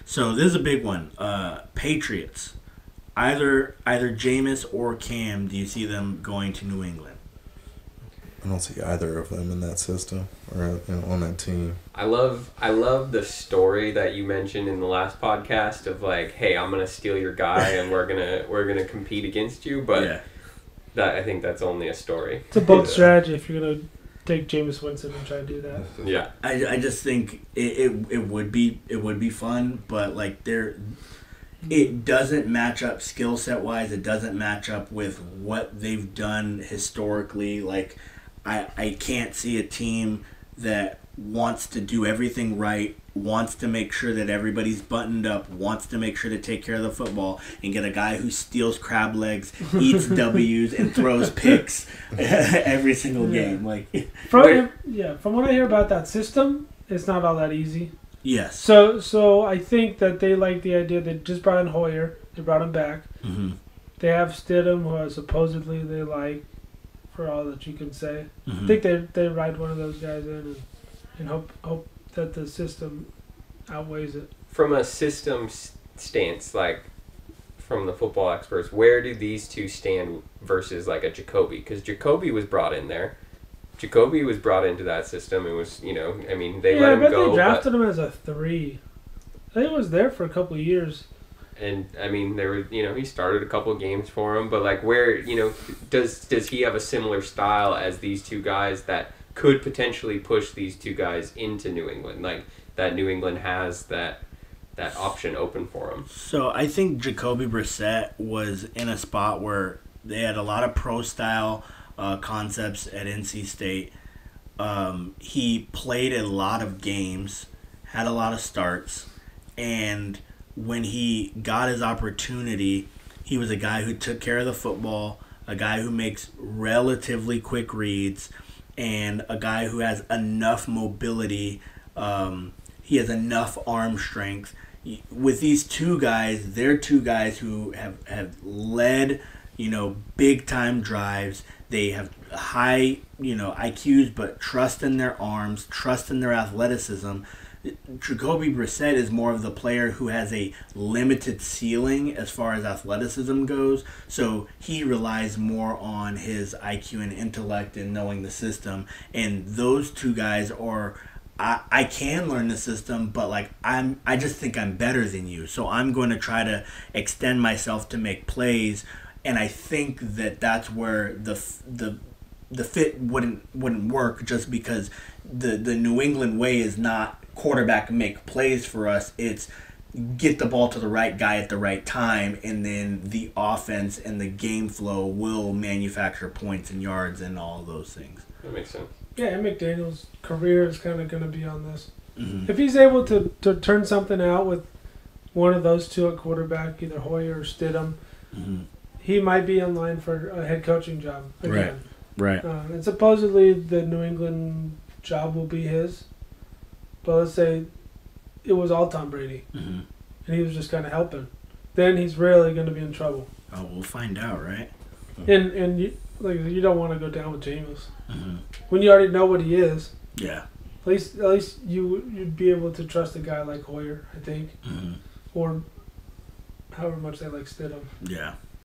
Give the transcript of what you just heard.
So this is a big one. Patriots. Either Jameis or Cam, do you see them going to New England? I don't see either of them in that system or on that team. I love the story that you mentioned in the last podcast of like, hey, I'm gonna steal your guy and we're gonna compete against you, but I think that's only a story. It's a bold strategy if you're gonna take Jameis Winston and try to do that. Yeah, I just think it would be fun, but like it doesn't match up skill set wise. It doesn't match up with what they've done historically. Like I can't see a team that wants to do everything right, wants to make sure that everybody's buttoned up, wants to make sure to take care of the football, and get a guy who steals crab legs, eats W's, and throws picks every single game. Like from what I hear about that system, it's not all that easy. Yes. So I think that they like the idea. They just brought in Hoyer. They brought him back. Mm-hmm. They have Stidham, who supposedly they like, for all that you can say. Mm-hmm. I think they ride one of those guys in and hope that the system outweighs it. From a system stance, like from the football experts, where do these two stand versus like a Jacoby? Because Jacoby was brought in there. Jacoby was brought into that system and was, they let him go. They drafted him as a 3. I think he was there for a couple of years. And, there were, he started a couple of games for him. But, like, where, does he have a similar style as these two guys that could potentially push these two guys into New England? Like, that New England has that option open for him. So, I think Jacoby Brissett was in a spot where they had a lot of pro-style concepts at NC State. He played a lot of games, had a lot of starts, and when he got his opportunity, he was a guy who took care of the football, a guy who makes relatively quick reads, and a guy who has enough mobility. He has enough arm strength. With these two guys, they're two guys who have led, big-time drives. They have high, IQs, but trust in their arms, trust in their athleticism. Jacoby Brissett is more of the player who has a limited ceiling as far as athleticism goes, so he relies more on his IQ and intellect and knowing the system. And those two guys are, I can learn the system, but like I just think I'm better than you, so I'm going to try to extend myself to make plays. And I think that's where the fit wouldn't work, just because the New England way is not quarterback make plays for us. It's get the ball to the right guy at the right time, and then the offense and the game flow will manufacture points and yards and all of those things. That makes sense. Yeah, and McDaniel's career is kind of going to be on this. Mm-hmm. If he's able to turn something out with one of those two at quarterback, either Hoyer or Stidham, mm-hmm. he might be in line for a head coaching job again. Right. And supposedly the New England job will be his. But let's say it was all Tom Brady, mm-hmm. and he was just kind of helping. Then he's really going to be in trouble. Oh, we'll find out, right? And you don't want to go down with Jameis Mm-hmm. when you already know what he is. Yeah. At least you'd be able to trust a guy like Hoyer, I think, Mm-hmm. or however much they like Stidham. Yeah.